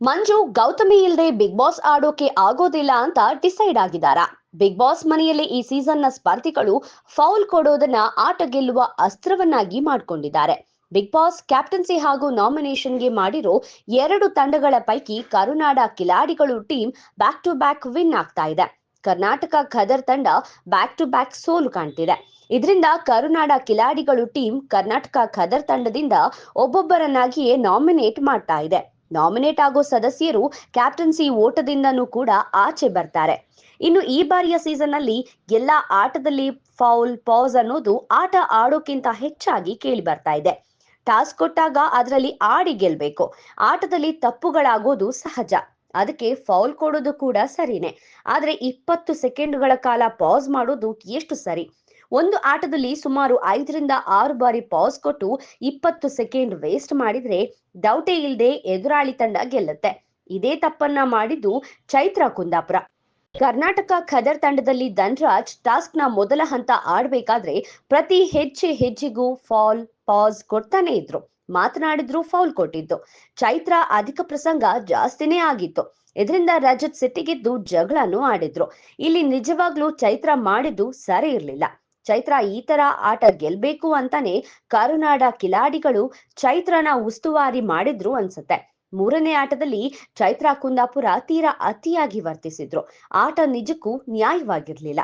ಮಂಜು ಗೌತಮಿ ಇಲ್ದೆ big boss ಆಡೋಕೆ ಆಗೋದಿಲ್ಲ ಅಂತ ಡಿಸೈಡ್ ಆಗಿದಾರಾ? ಬಿಗ್ ಬಾಸ್ ಮನೆಯಲ್ಲಿ ಈ ಸೀಸನ್ ನ ಸ್ಪರ್ಧಿಗಳು ಫೌಲ್ ಕೊಡೋದನ್ನ ಆಟ ಗೆಲ್ಲುವ ಅಸ್ತ್ರವನ್ನಾಗಿ ಮಾಡ್ಕೊಂಡಿದ್ದಾರೆ. ಬಿಗ್ ಬಾಸ್ ಕ್ಯಾಪ್ಟನ್ಸಿ ಹಾಗೂ ನಾಮಿನೇಷನ್ಗೆ ಮಾಡಿರೋ 2 ತಂಡಗಳ ಪೈಕಿ ಕರುನಾಡ ಕಿಲಾಡಿಗಳು team back to back win ಆಗ್ತಾ ಇದೆ. ಕರ್ನಾಟಕ ಖದರ್ ತಂಡ ಬ್ಯಾಕ್ ಟು ಬ್ಯಾಕ್ ಸೋಲು ಕಾಣ್ತಿದೆ. ಇದರಿಂದ ಕರುನಾಡ ಕಿಲಾಡಿಗಳು ಟೀಮ್ ಕರ್ನಾಟಕ ಖದರ್ ತಂಡದಿಂದ ಒಬ್ಬೊಬ್ಬರನ್ನಾಗಿಯೇ ನಾಮಿನೇಟ್ ಮಾಡ್ತಾ ಇದೆ. ನಾಮಿನೇಟ್ ಆಗೋ ಸದಸ್ಯರು ಕ್ಯಾಪ್ಟನ್ಸಿ ಓಟದಿಂದನೂ ಕೂಡ ಆಚೆ ಬರ್ತಾರೆ. ಇನ್ನು ಈ ಬಾರಿಯ ಸೀಸನ್ ನಲ್ಲಿ ಎಲ್ಲಾ ಆಟದಲ್ಲಿ ಫೌಲ್ ಪಾಸ್ ಅನ್ನೋದು ಆಟ ಆಡೋಕ್ಕಿಂತ ಹೆಚ್ಚಾಗಿ ಕೇಳಿ ಬರ್ತಾ ಇದೆ. ಟಾಸ್ಕ್ ಕೊಟ್ಟಾಗ ಅದರಲ್ಲಿ ಆಡಿ ಗೆಲ್ಬೇಕು. ಆಟದಲ್ಲಿ ತಪ್ಪುಗಳಾಗೋದು ಸಹಜ. ಅದಕ್ಕೆ ಫೌಲ್ ಕೊಡೋದು ಕೂಡ ಸರಿನೇ. ಆದ್ರೆ 20 ಸೆಕೆಂಡ್ಗಳ ಕಾಲ ಪಾಸ್ ಮಾಡೋದು ಎಷ್ಟು ಸರಿ? ಒಂದು ಆಟದಲ್ಲಿ ಸುಮಾರು 5ರಿಂದ 6 ಬಾರಿ ಪಾಸ್ ಕೊಟ್ಟು 20 ಸೆಕೆಂಡ್ ವೇಸ್ಟ್ ಮಾಡಿದ್ರೆ ಡೌಟೇ ಇಲ್ಲದೆ ಎದುರಾಳಿ ತಂಡ ಗೆಲ್ಲುತ್ತೆ. ಇದೇ ತಪ್ಪನ್ನ ಮಾಡಿದ್ದು ಚೈತ್ರ ಕುಂದಾಪುರ. ಕರ್ನಾಟಕ ಖದರ್ ತಂಡದಲ್ಲಿ ಧನ್ರಾಜ್ ಟಾಸ್ಕ್ ನ ಮೊದಲ ಹಂತ ಆಡ್ಬೇಕಾದ್ರೆ ಪ್ರತಿ ಹೆಜ್ಜೆಗೂ ಫಾಲ್ ಪಾಸ್ ಕೊಡ್ತಾನೆ ಇದ್ರು. ಮಾತನಾಡಿದ್ರು ಫೌಲ್ ಕೊಟ್ಟಿದ್ದು. ಚೈತ್ರ ಅಧಿಕ ಪ್ರಸಂಗ ಜಾಸ್ತಿನೇ ಆಗಿತ್ತು. ಇದರಿಂದ ರಜತ್ ಸಿಟ್ಟಿಗೆದ್ದು ಜಗಳನೂ ಆಡಿದ್ರು. ಇಲ್ಲಿ ನಿಜವಾಗ್ಲೂ ಚೈತ್ರ ಮಾಡಿದ್ದು ಸರಿ ಇರ್ಲಿಲ್ಲ. ಚೈತ್ರ ಈ ತರ ಆಟ ಗೆಲ್ಬೇಕು ಅಂತಾನೆ ಕರುನಾಡ ಕಿಲಾಡಿಗಳು ಚೈತ್ರನ ಉಸ್ತುವಾರಿ ಮಾಡಿದ್ರು ಅನ್ಸುತ್ತೆ. 3ನೇ ಆಟದಲ್ಲಿ ಚೈತ್ರ ಕುಂದಾಪುರ ತೀರಾ ಅತಿಯಾಗಿ ವರ್ತಿಸಿದ್ರು. ಆಟ ನಿಜಕ್ಕೂ ನ್ಯಾಯವಾಗಿರ್ಲಿಲ್ಲ.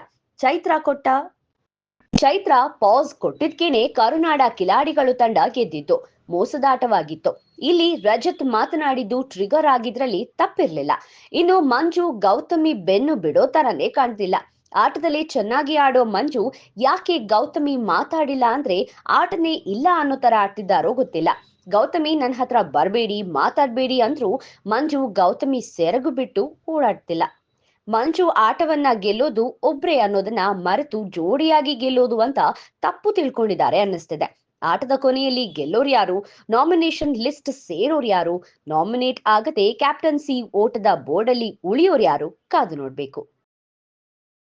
ಚೈತ್ರ ಪಾಸ್ ಕೊಟ್ಟಿದ್ಕೇನೆ ಕರುನಾಡ ಕಿಲಾಡಿಗಳು ತಂಡ ಗೆದ್ದಿತ್ತು. ಮೋಸದಾಟವಾಗಿತ್ತು. ಇಲ್ಲಿ ರಜತ್ ಮಾತನಾಡಿದ್ದು ಟ್ರಿಗರ್ ಆಗಿದ್ರಲ್ಲಿ ತಪ್ಪಿರ್ಲಿಲ್ಲ. ಇನ್ನು ಮಂಜು ಗೌತಮಿ ಬೆನ್ನು ಬಿಡೋ ತರನೇ ಕಾಣ್ತಿಲ್ಲ. ಆಟದಲ್ಲಿ ಚೆನ್ನಾಗಿ ಆಡೋ ಮಂಜು ಯಾಕೆ ಗೌತಮಿ ಮಾತಾಡಿಲ್ಲ ಅಂದ್ರೆ ಆಟನೇ ಇಲ್ಲ ಅನ್ನೋ ತರ ಆಡ್ತಿದ್ದಾರೋ ಗೊತ್ತಿಲ್ಲ. ಗೌತಮಿ ನನ್ನ ಹತ್ರ ಬರ್ಬೇಡಿ ಮಾತಾಡ್ಬೇಡಿ ಅಂದ್ರೂ ಮಂಜು ಗೌತಮಿ ಸೆರಗು ಬಿಟ್ಟು ಓಡಾಡ್ತಿಲ್ಲ. ಮಂಜು ಆಟವನ್ನ ಗೆಲ್ಲೋದು ಒಬ್ರೇ ಅನ್ನೋದನ್ನ ಮರೆತು ಜೋಡಿಯಾಗಿ ಗೆಲ್ಲೋದು ಅಂತ ತಪ್ಪು ತಿಳ್ಕೊಂಡಿದ್ದಾರೆ ಅನ್ನಿಸ್ತಿದೆ. ಆಟದ ಕೊನೆಯಲ್ಲಿ ಗೆಲ್ಲೋರು ಯಾರು, ನಾಮಿನೇಷನ್ ಲಿಸ್ಟ್ ಸೇರೋರು ಯಾರು, ನಾಮಿನೇಟ್ ಆಗದೆ ಕ್ಯಾಪ್ಟನ್ಸಿ ಓಟದ ಬೋರ್ಡ್ ಅಲ್ಲಿ ಉಳಿಯೋರು ಯಾರು, ಕಾದು ನೋಡ್ಬೇಕು.